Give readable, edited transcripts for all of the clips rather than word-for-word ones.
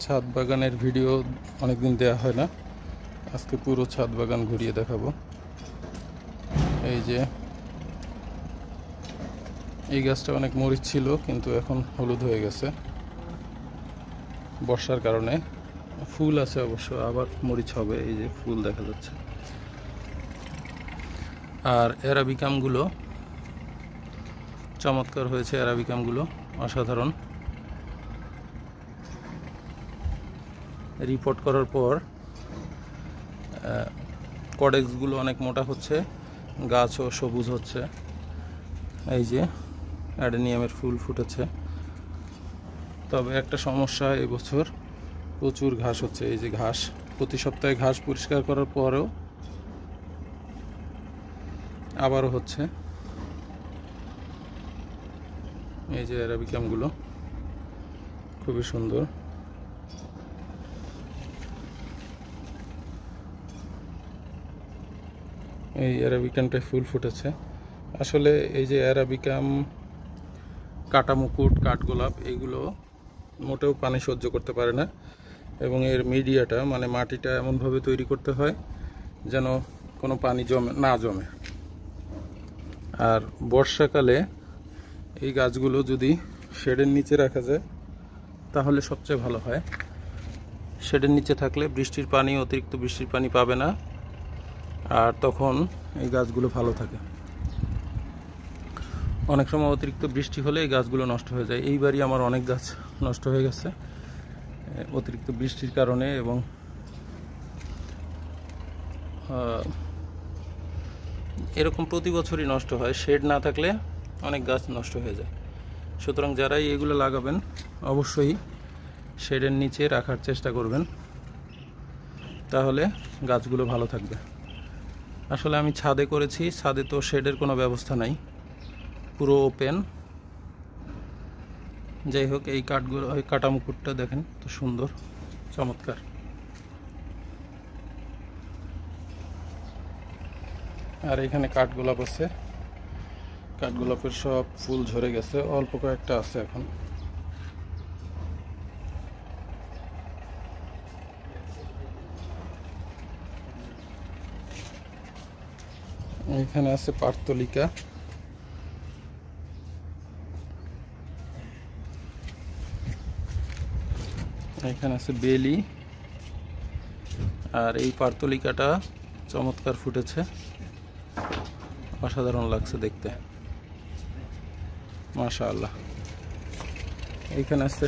ছাদ বাগানের ভিডিও অনেকদিন দেওয়া হয় না, আজকে পুরো ছাদ বাগান ঘুরিয়ে দেখাবো। এই যে এই গাছটা অনেক মরিচ ছিল, কিন্তু এখন হলুদ হয়ে গেছে বর্ষার কারণে। ফুল আছে অবশ্য, আবার মরিচ হবে। এই যে ফুল দেখা যাচ্ছে। আর অ্যারাবিকামগুলো চমৎকার হয়েছে, অ্যারাবিকামগুলো অসাধারণ। রিপোর্ট করার পর কডেক্সগুলো অনেক মোটা হচ্ছে, গাছও সবুজ হচ্ছে। এই যে অ্যাডেনিয়ামের ফুল ফুটেছে। তবে একটা সমস্যা, এবছর প্রচুর ঘাস হচ্ছে। এই যে ঘাস, প্রতি সপ্তাহে ঘাস পরিষ্কার করার পরেও আবারও হচ্ছে। এই যে অ্যারাবিকামগুলো খুবই সুন্দর। এই অ্যারাবিকামটায় ফুল ফুটেছে। আসলে এই যে অ্যারাবিকাম, কাটা মুকুট, কাঠগোলাপ, এইগুলো মোটেও পানি সহ্য করতে পারে না। এবং এর মিডিয়াটা মানে মাটিটা এমনভাবে তৈরি করতে হয় যেন কোনো পানি না জমে। আর বর্ষাকালে এই গাছগুলো যদি শেডের নিচে রাখা যায় তাহলে সবচেয়ে ভালো হয়। শেডের নিচে থাকলে বৃষ্টির পানি, অতিরিক্ত বৃষ্টির পানি পাবে না, আর তখন এই গাছগুলো ভালো থাকে। অনেক সময় অতিরিক্ত বৃষ্টি হলে এই গাছগুলো নষ্ট হয়ে যায়। এইবারই আমার অনেক গাছ নষ্ট হয়ে গেছে অতিরিক্ত বৃষ্টির কারণে। এবং এরকম প্রতি বছরই নষ্ট হয়, শেড না থাকলে অনেক গাছ নষ্ট হয়ে যায়। সুতরাং যারাই এগুলো লাগাবেন অবশ্যই শেডের নিচে রাখার চেষ্টা করবেন, তাহলে গাছগুলো ভালো থাকবে। আসলে আমি ছাদে করেছি, ছাদে তো শেডের কোনো ব্যবস্থা নাই, পুরো ওপেন। যাই হোক, এই কাঠগুলো, ওই কাটা মুকুটটা দেখেন তো সুন্দর, চমৎকার। আর এখানে কাঠগোলাপ আছে, কাঠগোলাপের সব ফুল ঝরে গেছে, অল্প কয়েকটা আছে এখন। এখানে আছে পার্থলিকা, এখানে আছে বেলি। আর এই পার্থলিকাটা চমৎকার ফুটেছে, অসাধারণ লাগছে দেখতে, মাশাআল্লাহ। এইখানে আছে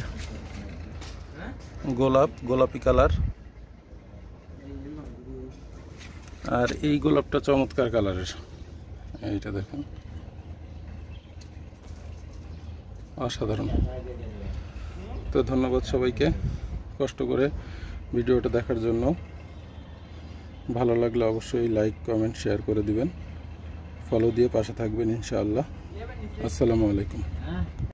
গোলাপ, গোলাপি কালার। আর এই গোলাপটা চমৎকার কালারের, এইটা দেখেন, অসাধারণ। তো ধন্যবাদ সবাইকে কষ্ট করে ভিডিওটা দেখার জন্য। ভালো লাগলে অবশ্যই লাইক, কমেন্ট, শেয়ার করে দিবেন, ফলো দিয়ে পাশে থাকবেন ইনশাআল্লাহ। আসসালামু আলাইকুম।